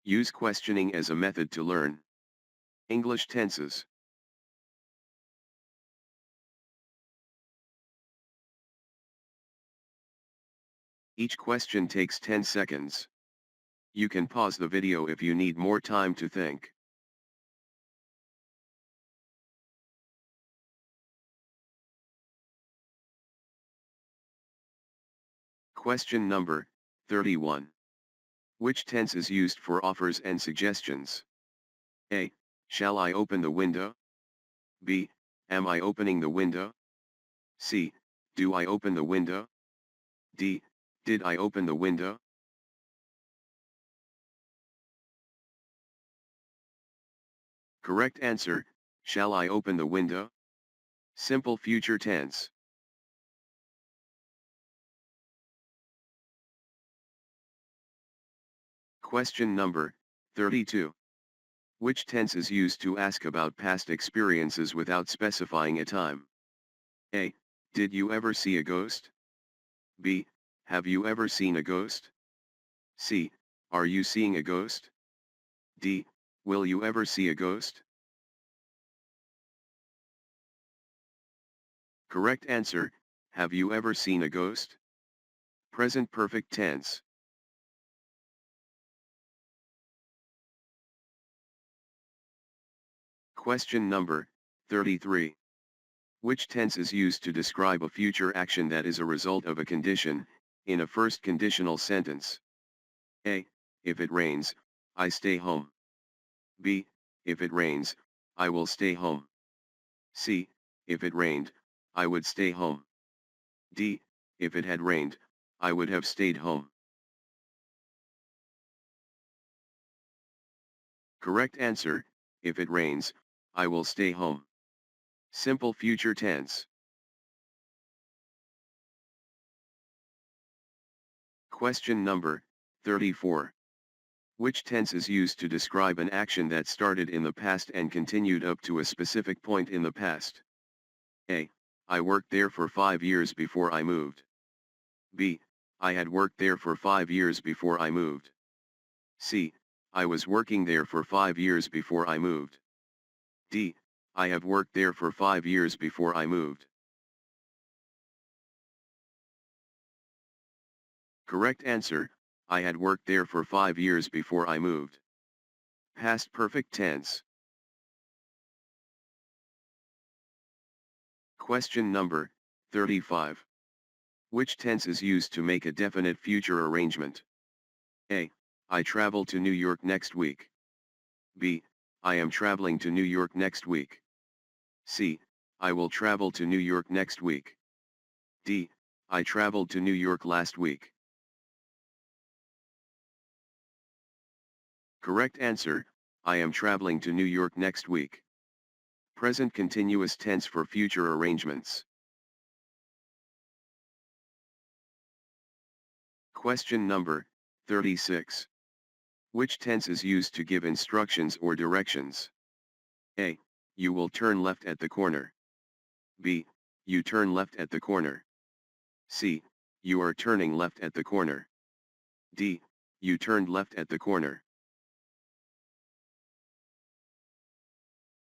Use questioning as a method to learn English tenses. Each question takes 10 seconds. You can pause the video if you need more time to think. Question number 31. Which tense is used for offers and suggestions? A. Shall I open the window? B. Am I opening the window? C. Do I open the window? D. Did I open the window? Correct answer, shall I open the window? Simple future tense. Question number 32. Which tense is used to ask about past experiences without specifying a time? A. Did you ever see a ghost? B. Have you ever seen a ghost? C. Are you seeing a ghost? D. Will you ever see a ghost? Correct answer, have you ever seen a ghost? Present perfect tense. Question number 33. Which tense is used to describe a future action that is a result of a condition, in a first conditional sentence? A. If it rains, I stay home. B. If it rains, I will stay home. C. If it rained, I would stay home. D. If it had rained, I would have stayed home. Correct answer, if it rains, I will stay home. Simple future tense. Question number 34. Which tense is used to describe an action that started in the past and continued up to a specific point in the past? A. I worked there for 5 years before I moved. B. I had worked there for 5 years before I moved. C. I was working there for 5 years before I moved. D. I have worked there for 5 years before I moved. Correct answer, I had worked there for 5 years before I moved. Past perfect tense. Question number 35. Which tense is used to make a definite future arrangement? A. I travel to New York next week. B. I am traveling to New York next week. C. I will travel to New York next week. D. I traveled to New York last week. Correct answer, I am traveling to New York next week. Present continuous tense for future arrangements. Question number 36. Which tense is used to give instructions or directions? A. You will turn left at the corner. B. You turn left at the corner. C. You are turning left at the corner. D. You turned left at the corner.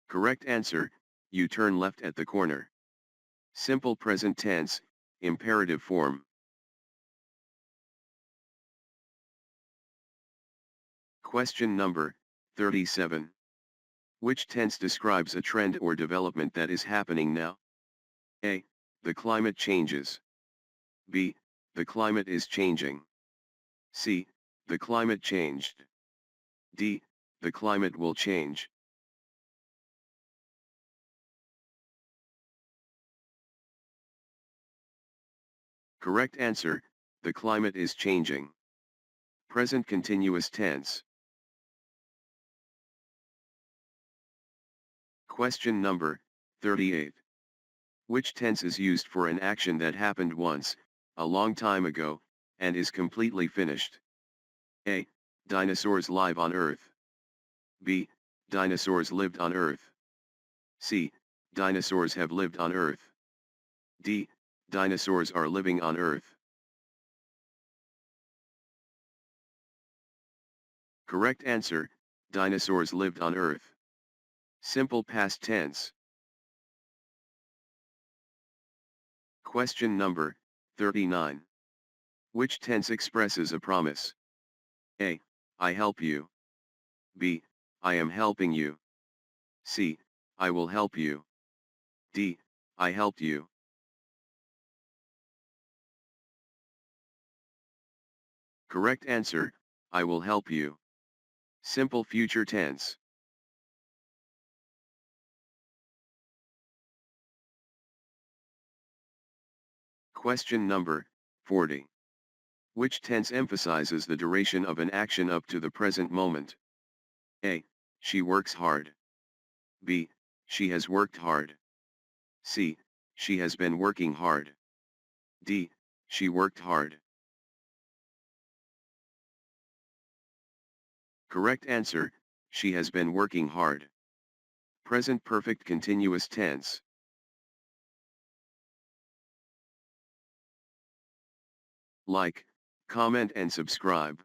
Correct answer, you turn left at the corner. Simple present tense, imperative form. Question number 37. Which tense describes a trend or development that is happening now? A. The climate changes. B. The climate is changing. C. The climate changed. D. The climate will change. Correct answer, the climate is changing. Present continuous tense. Question number 38. Which tense is used for an action that happened once, a long time ago, and is completely finished? A. Dinosaurs live on Earth. B. Dinosaurs lived on Earth. C. Dinosaurs have lived on Earth. D. Dinosaurs are living on Earth. Correct answer, dinosaurs lived on Earth. Simple past tense. Question number 39. Which tense expresses a promise? A. I help you. B. I am helping you. C. I will help you. D. I helped you. Correct answer, I will help you. Simple future tense. Question number 40. Which tense emphasizes the duration of an action up to the present moment? A. She works hard. B. She has worked hard. C. She has been working hard. D. She worked hard. Correct answer, she has been working hard. Present perfect continuous tense. Like, comment and subscribe.